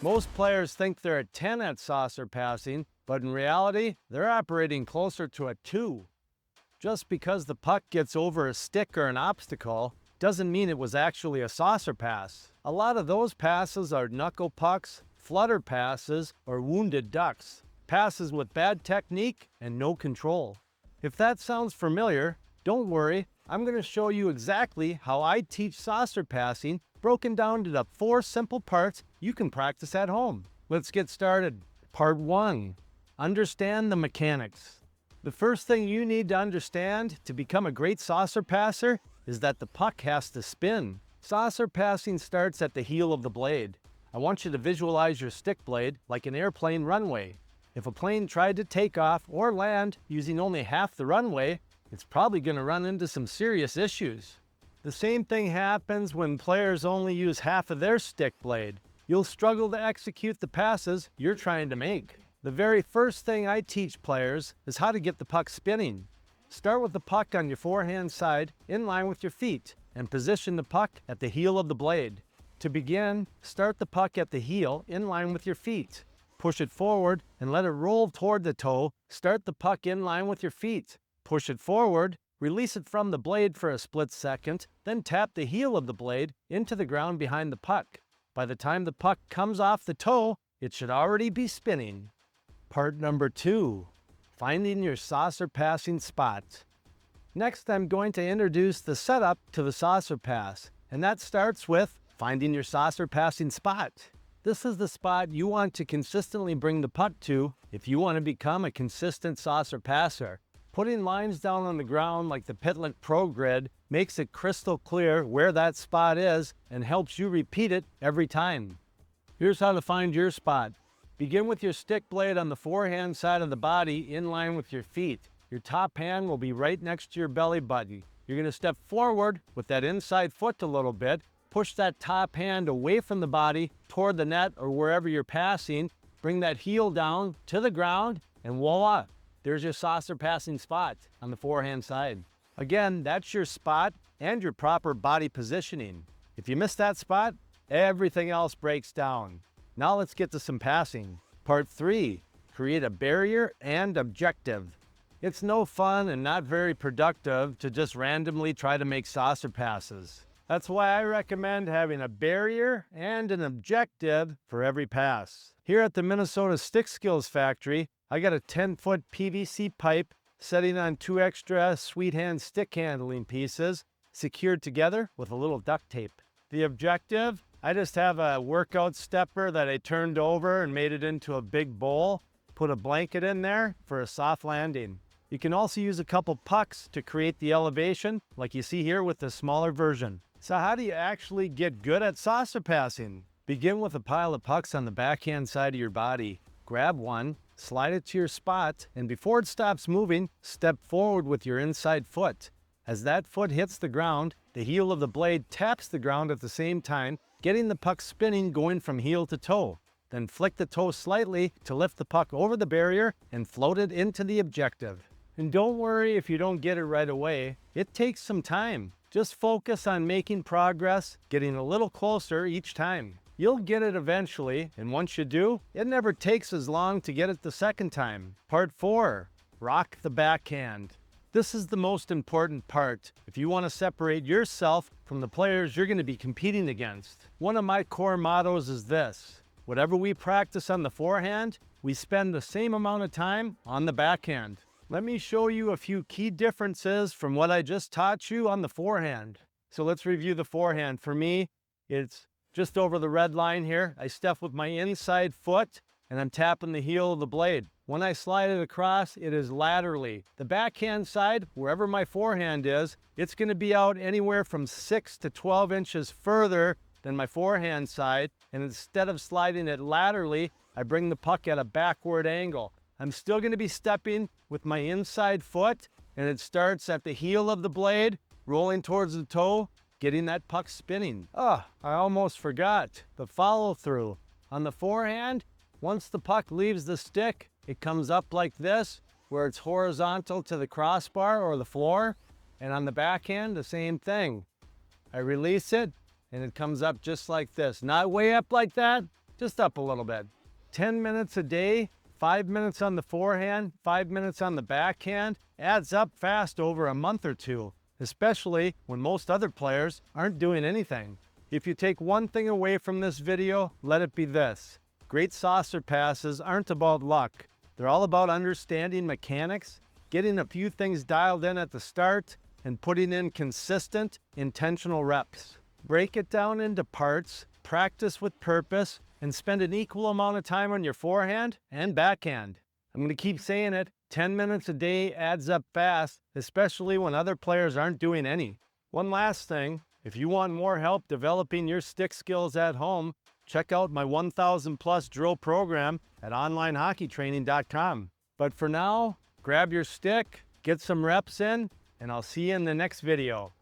Most players think they're a 10 at saucer passing, but in reality, they're operating closer to a 2. Just because the puck gets over a stick or an obstacle doesn't mean it was actually a saucer pass. A lot of those passes are knuckle pucks, flutter passes, or wounded ducks. Passes with bad technique and no control. If that sounds familiar, don't worry, I'm going to show you exactly how I teach saucer passing, broken down into 4 simple parts you can practice at home. Let's get started. Part 1. Understand the mechanics. The first thing you need to understand to become a great saucer passer is that the puck has to spin. Saucer passing starts at the heel of the blade. I want you to visualize your stick blade like an airplane runway. If a plane tried to take off or land using only half the runway, it's probably going to run into some serious issues. The same thing happens when players only use half of their stick blade. You'll struggle to execute the passes you're trying to make. The very first thing I teach players is how to get the puck spinning. Start with the puck on your forehand side in line with your feet and position the puck at the heel of the blade. To begin, start the puck at the heel in line with your feet. Push it forward and let it roll toward the toe. Start the puck in line with your feet. Push it forward, release it from the blade for a split second, then tap the heel of the blade into the ground behind the puck. By the time the puck comes off the toe, it should already be spinning. Part number 2. Finding your saucer passing spot. Next, I'm going to introduce the setup to the saucer pass, and that starts with finding your saucer passing spot. This is the spot you want to consistently bring the puck to if you want to become a consistent saucer passer. Putting lines down on the ground like the Pitlet Pro Grid makes it crystal clear where that spot is and helps you repeat it every time. Here's how to find your spot. Begin with your stick blade on the forehand side of the body in line with your feet. Your top hand will be right next to your belly button. You're going to step forward with that inside foot a little bit. Push that top hand away from the body toward the net or wherever you're passing. Bring that heel down to the ground and voila, there's your saucer passing spot on the forehand side. Again, that's your spot and your proper body positioning. If you miss that spot, everything else breaks down. Now let's get to some passing. Part 3. Create a barrier and objective. It's no fun and not very productive to just randomly try to make saucer passes. That's why I recommend having a barrier and an objective for every pass. Here at the Minnesota Stick Skills Factory, I got a 10-foot PVC pipe setting on 2 extra sweet hand stick handling pieces secured together with a little duct tape. The objective, I just have a workout stepper that I turned over and made it into a big bowl. Put a blanket in there for a soft landing. You can also use a couple pucks to create the elevation like you see here with the smaller version. So how do you actually get good at saucer passing? Begin with a pile of pucks on the backhand side of your body. Grab one, slide it to your spot, and before it stops moving, step forward with your inside foot. As that foot hits the ground, the heel of the blade taps the ground at the same time, getting the puck spinning going from heel to toe. Then flick the toe slightly to lift the puck over the barrier and float it into the objective. And don't worry if you don't get it right away. It takes some time. Just focus on making progress, getting a little closer each time. You'll get it eventually, and once you do, it never takes as long to get it the second time. Part 4. Rock the backhand. This is the most important part if you want to separate yourself from the players you're going to be competing against. One of my core mottos is this: whatever we practice on the forehand, we spend the same amount of time on the backhand. Let me show you a few key differences from what I just taught you on the forehand. So let's review the forehand. For me, it's just over the red line here. I step with my inside foot and I'm tapping the heel of the blade. When I slide it across, it is laterally. The backhand side, wherever my forehand is, it's going to be out anywhere from 6 to 12 inches further than my forehand side. And instead of sliding it laterally, I bring the puck at a backward angle. I'm still going to be stepping with my inside foot, and it starts at the heel of the blade, rolling towards the toe, getting that puck spinning. I almost forgot the follow through. On the forehand, once the puck leaves the stick, it comes up like this, where it's horizontal to the crossbar or the floor. And on the backhand, the same thing. I release it, and it comes up just like this. Not way up like that, just up a little bit. 10 minutes a day, 5 minutes on the forehand, 5 minutes on the backhand, adds up fast over a month or two, especially when most other players aren't doing anything. If you take one thing away from this video, let it be this. Great saucer passes aren't about luck. They're all about understanding mechanics, getting a few things dialed in at the start, and putting in consistent, intentional reps. Break it down into parts, practice with purpose, and spend an equal amount of time on your forehand and backhand. I'm going to keep saying it, 10 minutes a day adds up fast, especially when other players aren't doing any. One last thing, if you want more help developing your stick skills at home, check out my 1000 plus drill program at onlinehockeytraining.com. But for now, grab your stick, get some reps in, and I'll see you in the next video.